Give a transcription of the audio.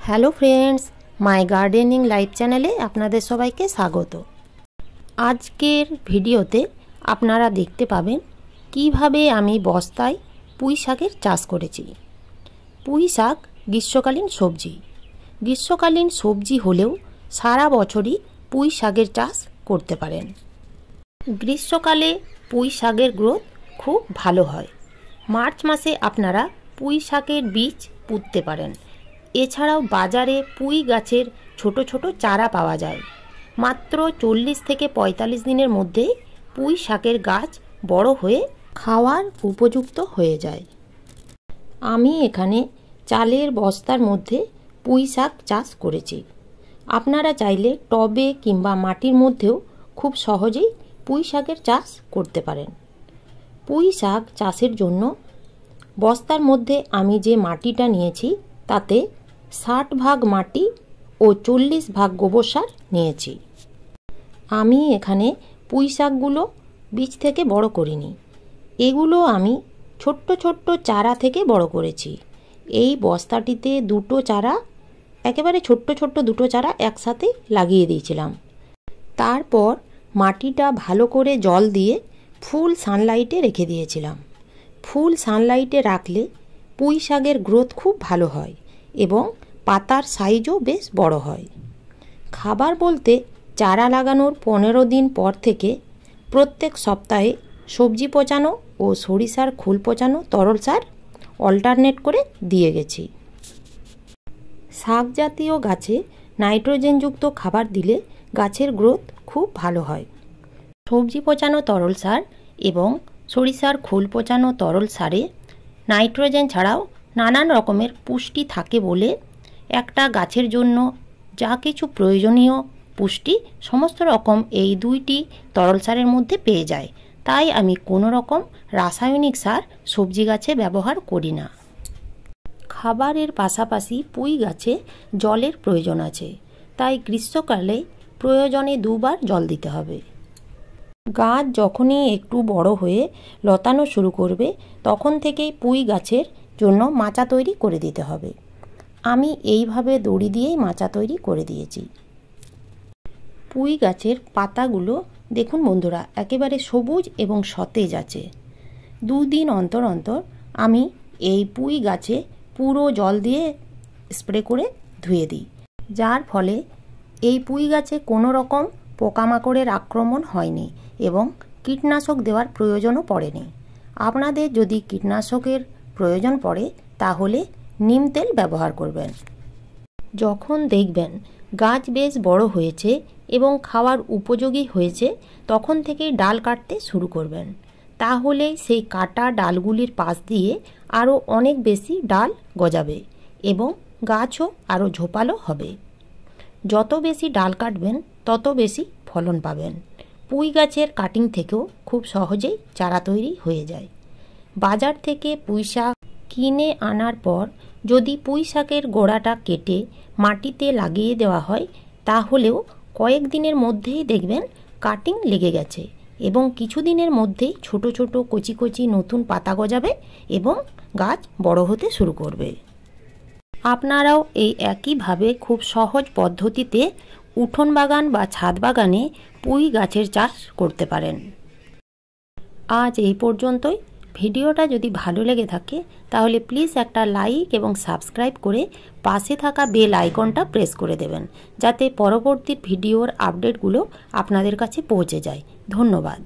Hello friends, মাই gardening life চ্যানেলে আপনাদের সবাইকে স্বাগত। আজকের ভিডিওতে আপনারা দেখতে পাবেন কিভাবে আমি বস্তায় পুঁই শাকের চাষ করেছি। পুঁই শাক গ্রীষ্মকালীন সবজি হলেও সারা বছরই পুঁই শাকের চাষ করতে পারেন। গ্রীষ্মকালে পুঁই শাকের গ্রোথ খুব ভালো হয়। মার্চ মাসে আপনারা পুঁই শাকের বীজ পুঁততে পারেন। এছাড়াও বাজারে পুঁই গাছের ছোট ছোট চারা পাওয়া যায়। মাত্র 40 থেকে 45 দিনের মধ্যে পুঁই শাকের গাছ বড় হয়ে খাওয়ার উপযুক্ত হয়ে যায়। আমি এখানে চালের বস্তার মধ্যে পুঁই শাক চাষ করেছি। আপনারা চাইলে টবে কিংবা মাটির মধ্যেও খুব সহজেই পুঁই শাকের চাষ করতে পারেন। পুঁই শাক চাষের জন্য বস্তার মধ্যে আমি যে মাটিটা নিয়েছি তাতে 60 ভাগ মাটি ও 40 ভাগ গোবর সার নিয়েছি। আমি এখানে পুঁই শাকগুলো বীজ থেকে বড় করিনি, এগুলো আমি ছোট্ট ছোট্ট চারা থেকে বড় করেছি। এই বস্তাটিতে দুটো চারা, একেবারে ছোট্ট ছোট্ট দুটো চারা একসাথে লাগিয়ে দিয়েছিলাম। তারপর মাটিটা ভালো করে জল দিয়ে ফুল সানলাইটে রেখে দিয়েছিলাম। ফুল সানলাইটে রাখলে পুঁই শাকের গ্রোথ খুব ভালো হয় এবং পাতার সাইজও বেশ বড় হয়। খাবার বলতে চারা লাগানোর 15 দিন পর থেকে প্রত্যেক সপ্তাহে সবজি পচানো ও সরিষার খোল পচানো তরল সার অল্টারনেট করে দিয়ে গেছি। শাক জাতীয় গাছে নাইট্রোজেনযুক্ত খাবার দিলে গাছের গ্রোথ খুব ভালো হয়। সবজি পচানো তরল সার এবং সরিষার খোল পচানো তরল সারে নাইট্রোজেন ছাড়াও নানান রকমের পুষ্টি থাকে বলে একটা গাছের জন্য যা কিছু প্রয়োজনীয় পুষ্টি সমস্ত রকম এই দুইটি তরল সারের মধ্যে পেয়ে যায়। তাই আমি কোনো রকম রাসায়নিক সার সবজি গাছে ব্যবহার করি না। খাবারের পাশাপাশি পুঁই গাছে জলের প্রয়োজন আছে, তাই গ্রীষ্মকালে প্রয়োজনে 2 বার জল দিতে হবে। গাছ যখনই একটু বড় হয়ে লতানো শুরু করবে তখন থেকেই পুঁই গাছের জন্য মাচা তৈরি করে দিতে হবে। আমি এইভাবে দড়ি দিয়েই মাচা তৈরি করে দিয়েছি। পুঁই গাছের পাতাগুলো দেখুন বন্ধুরা, একেবারে সবুজ এবং সতেজ আছে। 2 দিন অন্তর অন্তর আমি এই পুঁই গাছে পুরো জল দিয়ে স্প্রে করে ধুয়ে দিই, যার ফলে এই পুঁই গাছে কোনো রকম পোকামাকড়ের আক্রমণ হয়নি এবং কীটনাশক দেওয়ার প্রয়োজনও পড়েনি। আপনাদের যদি কীটনাশকের প্রয়োজন পড়ে তাহলে নিম তেল ব্যবহার করবেন। যখন দেখবেন গাছ বেশ বড় হয়েছে এবং খাওয়ার উপযোগী হয়েছে তখন থেকেই ডাল কাটতে শুরু করবেন। তাহলে সেই কাটা ডালগুলির পাশ দিয়ে আরও অনেক বেশি ডাল গজাবে এবং গাছও আরও ঝোপালো হবে। যত বেশি ডাল কাটবেন তত বেশি ফলন পাবেন। পুঁই গাছের কাটিং থেকেও খুব সহজেই চারা তৈরি হয়ে যায়। বাজার থেকে পুঁই শাক কিনে আনার পর যদি পুঁই শাকের গোড়াটা কেটে মাটিতে লাগিয়ে দেওয়া হয় তাহলেও কয়েকদিনের মধ্যেই দেখবেন কাটিং লেগে গেছে এবং কিছুদিনের মধ্যেই ছোট ছোট কচি কচি নতুন পাতা গজাবে এবং গাছ বড় হতে শুরু করবে। আপনারাও এই একইভাবে খুব সহজ পদ্ধতিতে উঠোন বাগান বা ছাদ বাগানে পুঁই গাছের চাষ করতে পারেন। আজ এই পর্যন্তই। ভিডিওটা যদি ভালো লেগে থাকে তাহলে প্লিজ একটা লাইক এবং সাবস্ক্রাইব করে পাশে থাকা বেল আইকনটা প্রেস করে দেবেন, যাতে পরবর্তী ভিডিওর আপডেটগুলো আপনাদের কাছে পৌঁছে যায়। ধন্যবাদ।